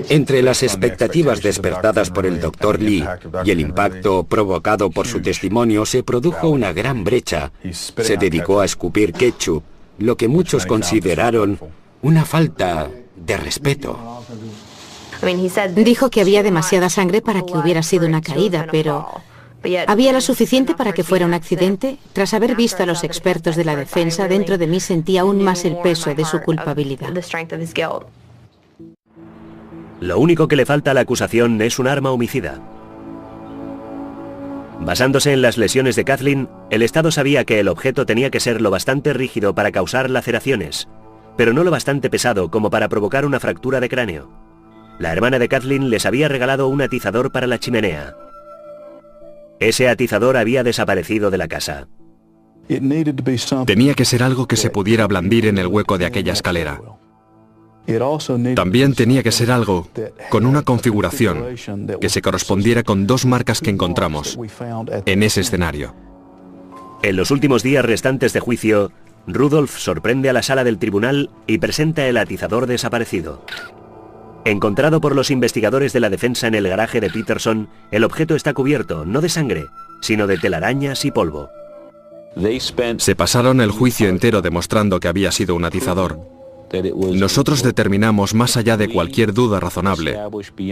Entre las expectativas despertadas por el Dr. Lee y el impacto provocado por su testimonio se produjo una gran brecha. Se dedicó a escupir ketchup, lo que muchos consideraron una falta de respeto. Dijo que había demasiada sangre para que hubiera sido una caída, pero ¿había la suficiente para que fuera un accidente? Tras haber visto a los expertos de la defensa, dentro de mí sentía aún más el peso de su culpabilidad. Lo único que le falta a la acusación es un arma homicida. Basándose en las lesiones de Kathleen, el Estado sabía que el objeto tenía que ser lo bastante rígido para causar laceraciones, pero no lo bastante pesado como para provocar una fractura de cráneo. La hermana de Kathleen les había regalado un atizador para la chimenea. Ese atizador había desaparecido de la casa. Tenía que ser algo que se pudiera blandir en el hueco de aquella escalera. También tenía que ser algo con una configuración que se correspondiera con dos marcas que encontramos en ese escenario. En los últimos días restantes de juicio, Rudolph sorprende a la sala del tribunal y presenta el atizador desaparecido. Encontrado por los investigadores de la defensa en el garaje de Peterson, el objeto está cubierto no de sangre, sino de telarañas y polvo. Se pasaron el juicio entero demostrando que había sido un atizador. Nosotros determinamos, más allá de cualquier duda razonable,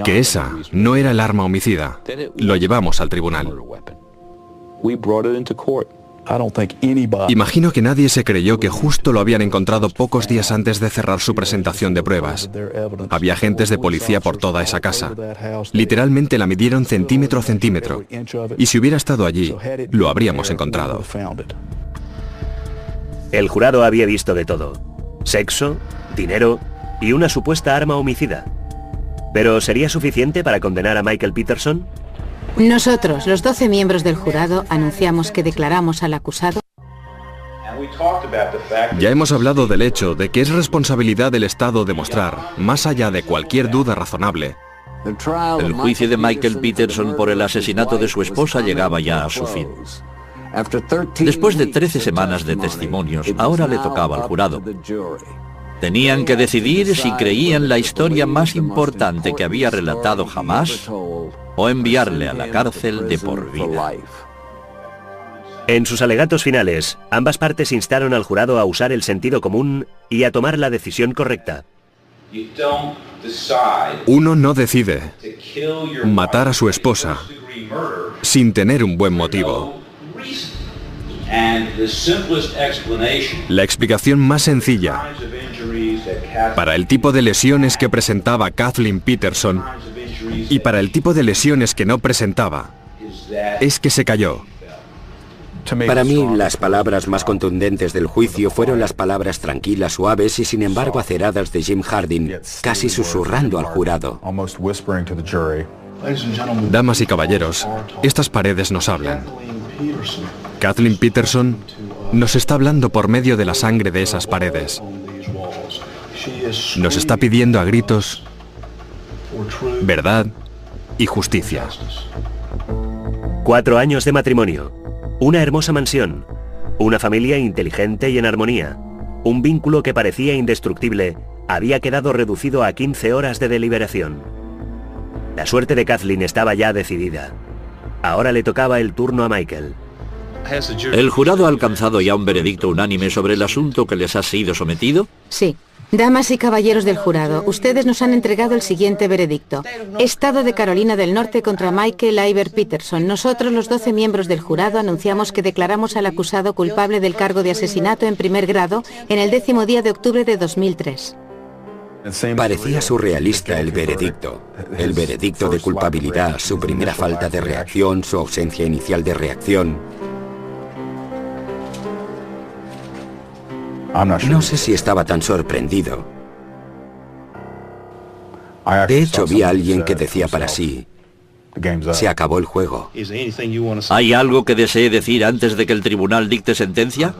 que esa no era el arma homicida. Lo llevamos al tribunal. Imagino que nadie se creyó que justo lo habían encontrado pocos días antes de cerrar su presentación de pruebas. Había agentes de policía por toda esa casa. Literalmente la midieron centímetro a centímetro. Y si hubiera estado allí, lo habríamos encontrado. El jurado había visto de todo: sexo, dinero y una supuesta arma homicida. ¿Pero sería suficiente para condenar a Michael Peterson? Nosotros, los 12 miembros del jurado, anunciamos que declaramos al acusado. Ya hemos hablado del hecho de que es responsabilidad del Estado demostrar, más allá de cualquier duda razonable. El juicio de Michael Peterson por el asesinato de su esposa llegaba ya a su fin. Después de 13 semanas de testimonios, ahora le tocaba al jurado. Tenían que decidir si creían la historia más importante que había relatado jamás o enviarle a la cárcel de por vida. En sus alegatos finales, ambas partes instaron al jurado a usar el sentido común y a tomar la decisión correcta. Uno no decide matar a su esposa sin tener un buen motivo. La explicación más sencilla para el tipo de lesiones que presentaba Kathleen Peterson Y para el tipo de lesiones que no presentaba, es que se cayó. Para mí, las palabras más contundentes del juicio fueron las palabras tranquilas, suaves y sin embargo aceradas de Jim Harding, casi susurrando al jurado. Damas y caballeros, estas paredes nos hablan. Kathleen Peterson nos está hablando por medio de la sangre de esas paredes. Nos está pidiendo a gritos verdad y justicia. 4 años de matrimonio, una hermosa mansión, una familia inteligente y en armonía. Un vínculo que parecía indestructible había quedado reducido a 15 horas de deliberación. La suerte de Kathleen estaba ya decidida. Ahora le tocaba el turno a Michael. ¿El jurado ha alcanzado ya un veredicto unánime sobre el asunto que les ha sido sometido? Sí. Damas y caballeros del jurado, ustedes nos han entregado el siguiente veredicto. Estado de Carolina del Norte contra Michael Iver Peterson. Nosotros, los 12 miembros del jurado, anunciamos que declaramos al acusado culpable del cargo de asesinato en primer grado en el 10º día de octubre de 2003. Parecía surrealista el veredicto. El veredicto de culpabilidad, su primera falta de reacción, su ausencia inicial de reacción. No sé si estaba tan sorprendido. De hecho, vi a alguien que decía para sí, se acabó el juego. ¿Hay algo que desee decir antes de que el tribunal dicte sentencia?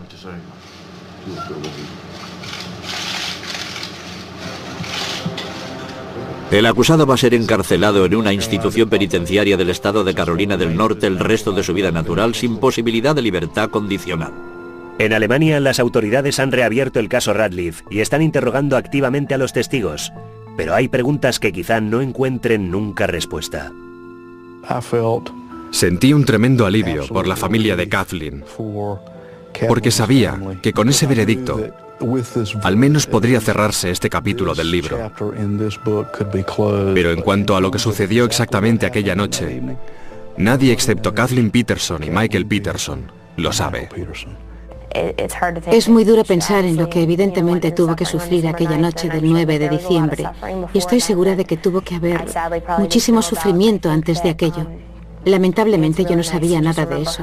El acusado va a ser encarcelado en una institución penitenciaria del estado de Carolina del Norte el resto de su vida natural sin posibilidad de libertad condicional. En Alemania, las autoridades han reabierto el caso Radcliffe y están interrogando activamente a los testigos, pero hay preguntas que quizá no encuentren nunca respuesta. Sentí un tremendo alivio por la familia de Kathleen, porque sabía que con ese veredicto al menos podría cerrarse este capítulo del libro. Pero en cuanto a lo que sucedió exactamente aquella noche, nadie excepto Kathleen Peterson y Michael Peterson lo sabe. Es muy duro pensar en lo que evidentemente tuvo que sufrir aquella noche del 9 de diciembre. Y estoy segura de que tuvo que haber muchísimo sufrimiento antes de aquello. Lamentablemente yo no sabía nada de eso.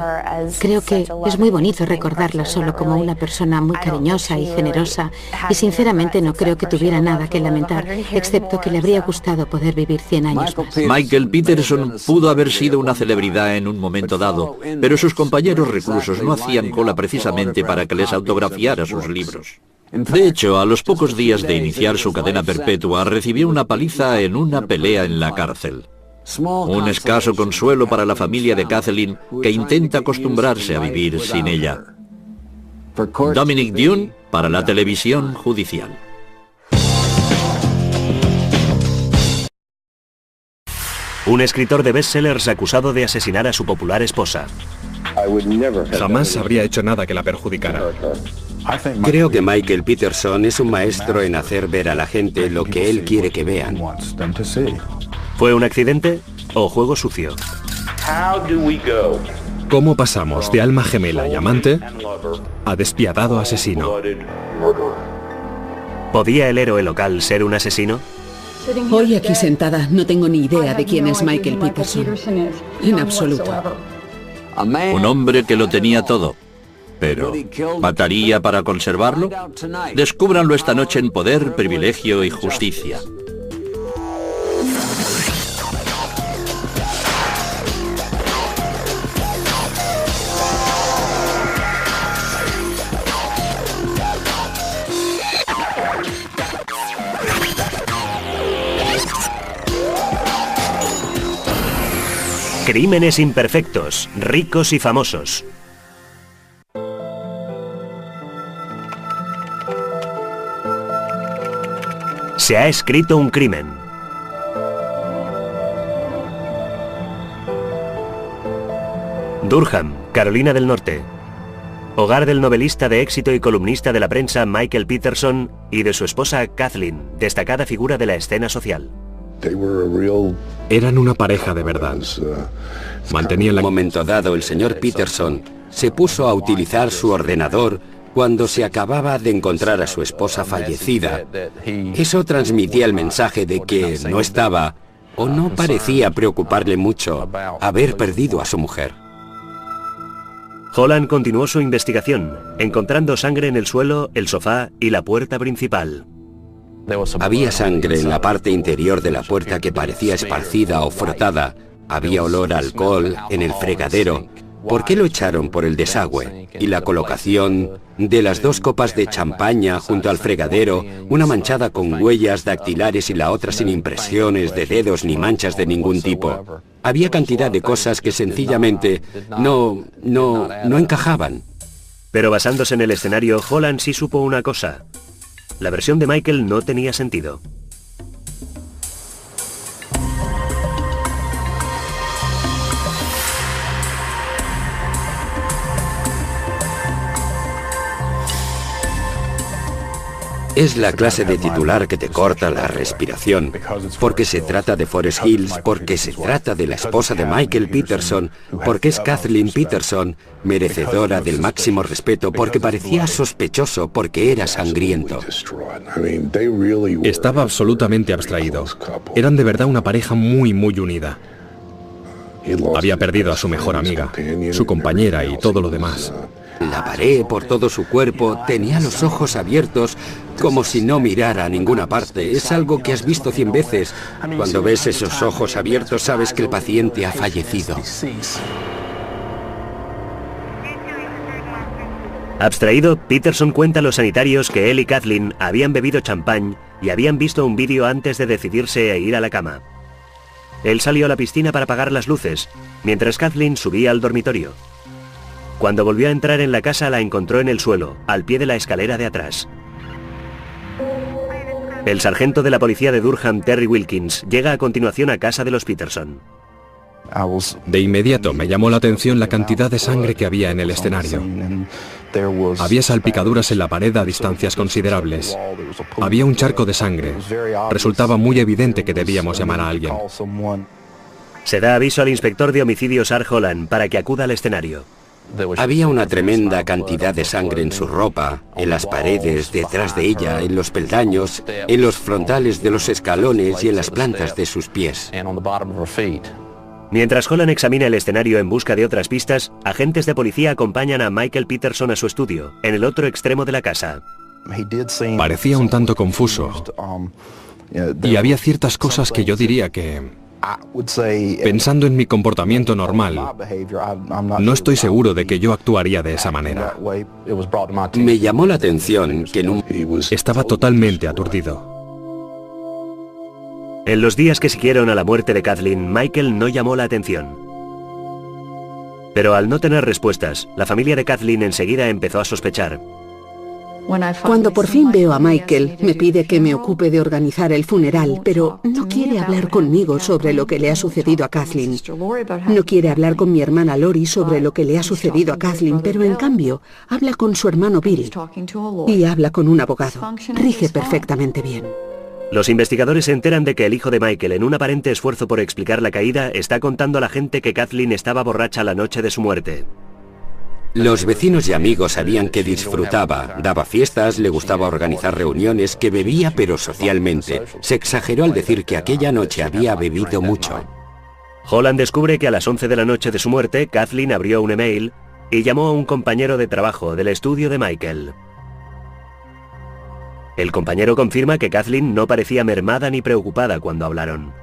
Creo que es muy bonito recordarla solo como una persona muy cariñosa y generosa, y sinceramente no creo que tuviera nada que lamentar, excepto que le habría gustado poder vivir 100 años más. Michael Peterson pudo haber sido una celebridad en un momento dado, pero sus compañeros reclusos no hacían cola precisamente para que les autografiara sus libros. De hecho, a los pocos días de iniciar su cadena perpetua, recibió una paliza en una pelea en la cárcel. Un escaso consuelo para la familia de Kathleen, que intenta acostumbrarse a vivir sin ella. Dominic Dunne, para la televisión judicial. Un escritor de bestsellers acusado de asesinar a su popular esposa. Jamás habría hecho nada que la perjudicara. Creo que Michael Peterson es un maestro en hacer ver a la gente lo que él quiere que vean. ¿Fue un accidente o juego sucio? ¿Cómo pasamos de alma gemela y amante a despiadado asesino? ¿Podía el héroe local ser un asesino? Hoy aquí sentada no tengo ni idea de quién es Michael Peterson. En absoluto. Un hombre que lo tenía todo. Pero, ¿mataría para conservarlo? Descúbranlo esta noche en Poder, Privilegio y Justicia. Crímenes imperfectos, ricos y famosos. Se ha escrito un crimen. Durham, Carolina del Norte. Hogar del novelista de éxito y columnista de la prensa Michael Peterson y de su esposa Kathleen, destacada figura de la escena social. Eran una pareja de verdad. Mantenían la... En un momento dado, el señor Peterson se puso a utilizar su ordenador cuando se acababa de encontrar a su esposa fallecida. Eso transmitía el mensaje de que no estaba o no parecía preocuparle mucho haber perdido a su mujer. Holland continuó su investigación, encontrando sangre en el suelo, el sofá y la puerta principal. Había sangre en la parte interior de la puerta que parecía esparcida o frotada. Había olor a alcohol en el fregadero. ¿Por qué lo echaron por el desagüe? Y la colocación de las 2 copas de champaña junto al fregadero, una manchada con huellas dactilares y la otra sin impresiones de dedos ni manchas de ningún tipo. Había cantidad de cosas que sencillamente no encajaban. Pero basándose en el escenario, Holland sí supo una cosa. La versión de Michael no tenía sentido. Es la clase de titular que te corta la respiración, porque se trata de Forest Hills, porque se trata de la esposa de Michael Peterson, porque es Kathleen Peterson, merecedora del máximo respeto, porque parecía sospechoso, porque era sangriento. Estaba absolutamente abstraído. Eran de verdad una pareja muy unida. Había perdido a su mejor amiga, su compañera y todo lo demás. La pared por todo su cuerpo, tenía los ojos abiertos como si no mirara a ninguna parte. Es algo que has visto 100 veces. Cuando ves esos ojos abiertos sabes que el paciente ha fallecido. Abstraído, Peterson cuenta a los sanitarios que él y Kathleen habían bebido champán y habían visto un vídeo antes de decidirse a ir a la cama. Él salió a la piscina para apagar las luces, mientras Kathleen subía al dormitorio. Cuando volvió a entrar en la casa la encontró en el suelo, al pie de la escalera de atrás. El sargento de la policía de Durham, Terry Wilkins, llega a continuación a casa de los Peterson. De inmediato me llamó la atención la cantidad de sangre que había en el escenario. Había salpicaduras en la pared a distancias considerables. Había un charco de sangre. Resultaba muy evidente que debíamos llamar a alguien. Se da aviso al inspector de homicidios Art Holland para que acuda al escenario. Había una tremenda cantidad de sangre en su ropa, en las paredes, detrás de ella, en los peldaños, en los frontales de los escalones y en las plantas de sus pies. Mientras Holland examina el escenario en busca de otras pistas, agentes de policía acompañan a Michael Peterson a su estudio, en el otro extremo de la casa. Parecía un tanto confuso. Y había ciertas cosas que yo diría que... Pensando en mi comportamiento normal, no estoy seguro de que yo actuaría de esa manera. Me llamó la atención que Estaba totalmente aturdido. En los días que siguieron a la muerte de Kathleen, Michael no llamó la atención. Pero al no tener respuestas, la familia de Kathleen enseguida empezó a sospechar. Cuando por fin veo a Michael, me pide que me ocupe de organizar el funeral, pero no quiere hablar conmigo sobre lo que le ha sucedido a Kathleen. No quiere hablar con mi hermana Lori sobre lo que le ha sucedido a Kathleen, pero en cambio habla con su hermano Bill y habla con un abogado. Rige perfectamente bien. Los investigadores se enteran de que el hijo de Michael, en un aparente esfuerzo por explicar la caída, está contando a la gente que Kathleen estaba borracha la noche de su muerte. Los vecinos y amigos sabían que disfrutaba, daba fiestas, le gustaba organizar reuniones, que bebía pero socialmente. Se exageró al decir que aquella noche había bebido mucho. Holland descubre que a las 11 de la noche de su muerte, Kathleen abrió un email y llamó a un compañero de trabajo del estudio de Michael. El compañero confirma que Kathleen no parecía mermada ni preocupada cuando hablaron.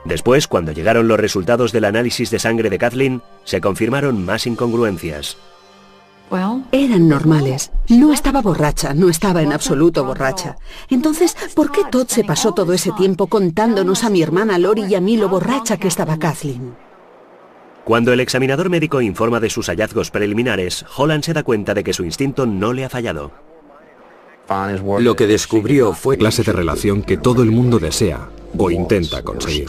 Después, cuando llegaron los resultados del análisis de sangre de Kathleen, se confirmaron más incongruencias. Eran normales. No estaba borracha, no estaba en absoluto borracha. Entonces, ¿por qué Todd se pasó todo ese tiempo contándonos a mi hermana Lori y a mí lo borracha que estaba Kathleen? Cuando el examinador médico informa de sus hallazgos preliminares, Holland se da cuenta de que su instinto no le ha fallado. Lo que descubrió fue la clase de relación que todo el mundo desea o intenta conseguir.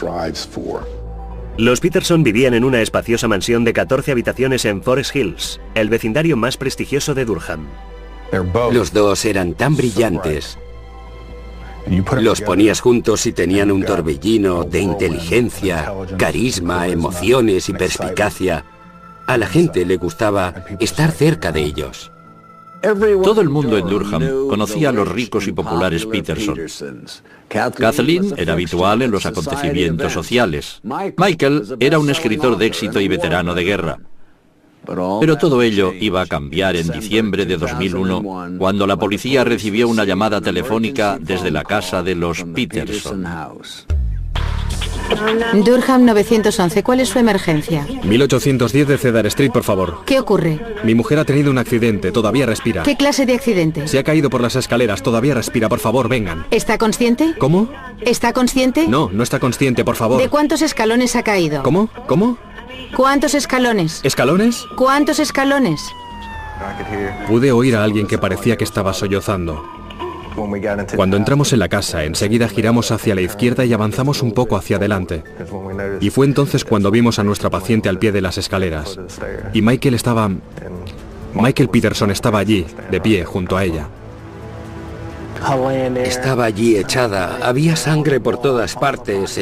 Los Peterson vivían en una espaciosa mansión de 14 habitaciones en Forest Hills, el vecindario más prestigioso de Durham. Los dos eran tan brillantes. Los ponías juntos y tenían un torbellino de inteligencia, carisma, emociones y perspicacia. A la gente le gustaba estar cerca de ellos. Todo el mundo en Durham conocía a los ricos y populares Peterson. Kathleen era habitual en los acontecimientos sociales. Michael era un escritor de éxito y veterano de guerra. Pero todo ello iba a cambiar en diciembre de 2001, cuando la policía recibió una llamada telefónica desde la casa de los Peterson. Durham 911, ¿cuál es su emergencia? 1810 de Cedar Street, por favor. ¿Qué ocurre? Mi mujer ha tenido un accidente, todavía respira. ¿Qué clase de accidente? Se ha caído por las escaleras, todavía respira, por favor, vengan. ¿Está consciente? ¿Cómo? ¿Está consciente? No, no está consciente, por favor. ¿De cuántos escalones ha caído? ¿Cómo? ¿Cómo? ¿Cuántos escalones? ¿Escalones? ¿Cuántos escalones? Pude oír a alguien que parecía que estaba sollozando. Cuando entramos en la casa, enseguida giramos hacia la izquierda y avanzamos un poco hacia adelante. Y fue entonces cuando vimos a nuestra paciente al pie de las escaleras. Y Michael Peterson estaba allí, de pie, junto a ella. Estaba allí echada, había sangre por todas partes.